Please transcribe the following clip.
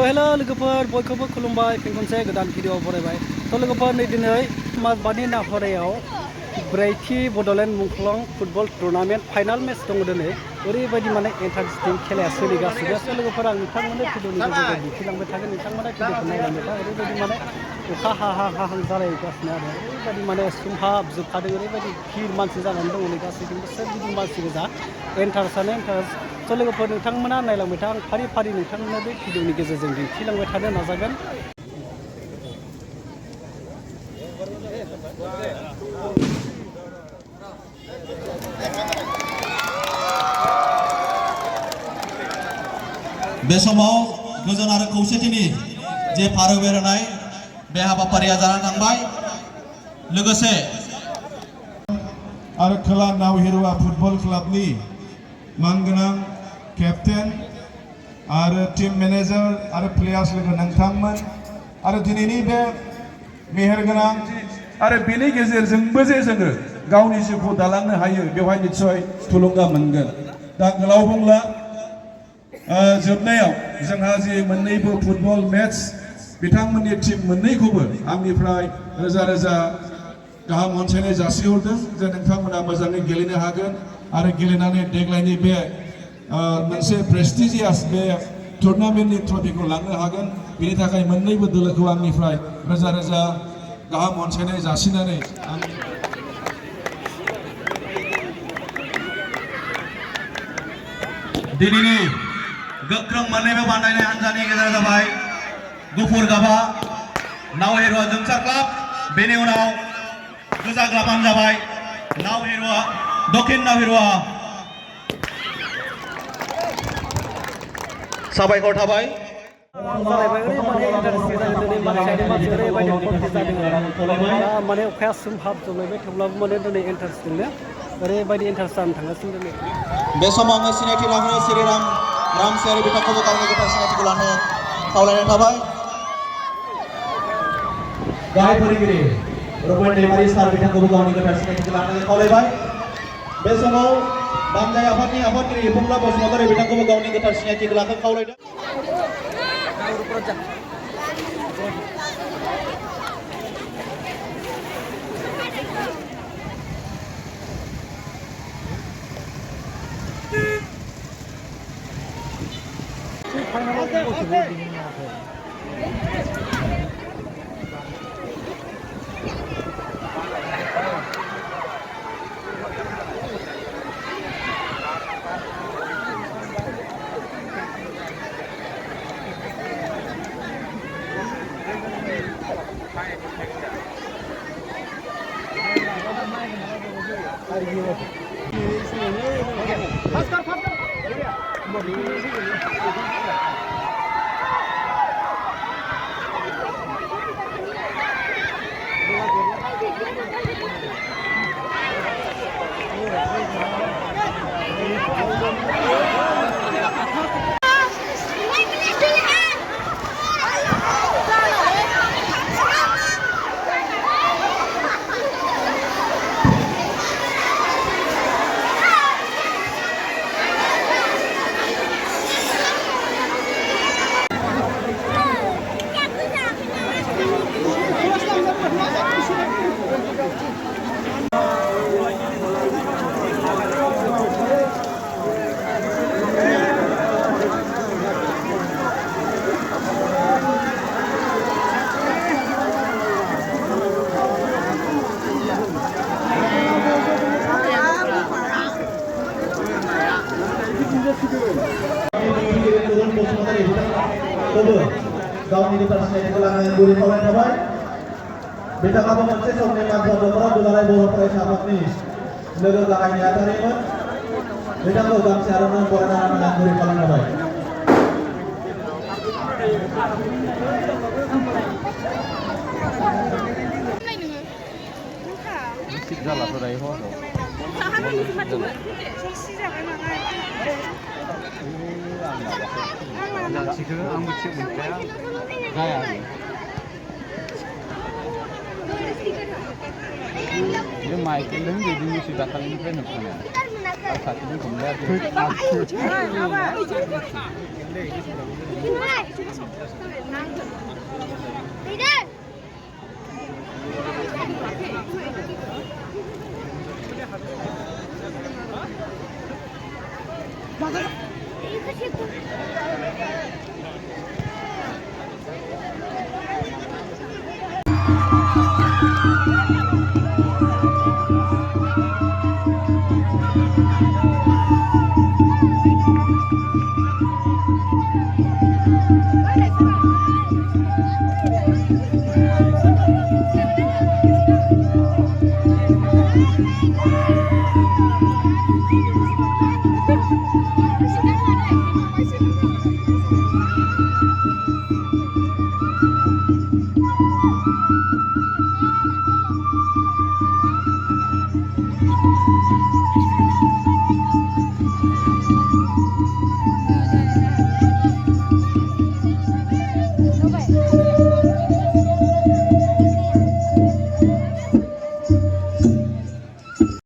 Hello लोगोफोर बयखौबो खुलुमबाय फिन खनसे गोदान भिडिअ बरायबाय थ' लोगोफोर नै दिनै माजबानि नाहरायाव ब्रैथि बड'लेण्ड मुंख्लं फुटबल टुर्नामेन्ट फाइनाल मेच दङ दिनै ओरैबायदि माने इन्टारेस्टिं खेलाया सोलिगासिनो स' लोगोफोर आं नोंथांमोननो भिडिअनि गेजेरजों दिन्थिलांबाय थागोन नोंथांमोना भिडिअखौ नायलांबाय था ओरैबायदि माने अखा हाहां जालायगासिनो आरो ओरैबायदि माने सुंहाबजोबखादों ओरैबायदि भिर मानसि जानानै दङ नै गासैथिंबो सोरगिदिं मानसि गोजा इन्टारेस्टआनो इन्टारेस्ट स' लोगोफोर नोंथांमोना नायलांबाय था आं फारि फारि नोंथांमोननो बे भिडिअनि गेजेरजों दिन्थिलांबाय थानो नाजागोन। बे समाव गोजोन आरो खौसेथिनि जे फारौ बेरहोनाय बे हाबाफारिया जानानै थांबाय लोगोसे आरो खोला नावहिरुवा फुटबल क्लाबनि मानगोनां केप्टेन आरो टीम मेनेजार आरो प्लेयार्स लोगो नोंथांमोन आरो दिनैनि बे मेहेरगोनां आरो बेनि गेजेरजोंबो जे जोङो गावनि जिउखौ दालांनो हायो बेवहाय निस्सय थुलुंगा मोनगोन। दा गोलाव बुंला जोबनायाव जोंहा जे मोन्नैबो फुटबल मेच बिथांमोननि टीम मोन्नैखौबो आंनिफ्राय रोजा रोजा गाहाम अनसायनाय जासिहरदों जे नोंथांमोना मोजाङै गेलेनो हागोन आरो गेलेनानै देग्लायनि बे मोनसे प्रेस्टिजियास बे टुर्नामेन्टनि ट्रफिखौ लांनो हागोन बेनि थाखाय मोन्नैबो दोलोखौ आंनिफ्राय रोजा रोजा गाहाम अनसायनाय जासिनानै दिनैनि गोख्रों मोन्नैबो बादायनाय हान्जानि गेजेराव जाबाय गुफुर गाबा नावहिरुवा जोंसार क्लाब बेनि उनाव गोजा क्लाबानो जाबाय नावहिरुवा दक्षिण नावहिरुवा साबायखर थाबाय माने अखाया सोमहाबजोबलायबाय थेवब्लाबो माने दिनै इन्टारेस्टिंनो ओरैबायदि इन्टारेस्ट जानो थांगासिनो दिनै बे समावनो सिनायथि लाहोनो श्रीराम रामसियारि बिथांखौबो गावनि गोथार सिनायथिखौ लानो खावलायनाय थाबाय। गाहाय फोरोंगिरि रुपेन दैमारि सार बिथांखौबो गावनि गोथार सिनायथिखौ लानो खावलायबाय। बे समाव बानजाय आफादनि आफादगिरि फुंला बसुमतारी बिथांखौबो गावनि गोथार सिनायथिखौ लानो खावलायदों। गावनि गोथार सिनायथिखौ लानानै गुरै खावलायनाय थाबाय। बिथाङाबो मोनसे समनि मानसाव न'खराव दुलाराय बर' फरायसा आफादनि लोगो गाहाय नेहाथारिमोन। बिथांखौ गांसे आर'नाइ बरायना गुरै खावलायनाय थाबाय। Dia Michael lang jadi mesti bakal ini kan apa? Satu ni kemudian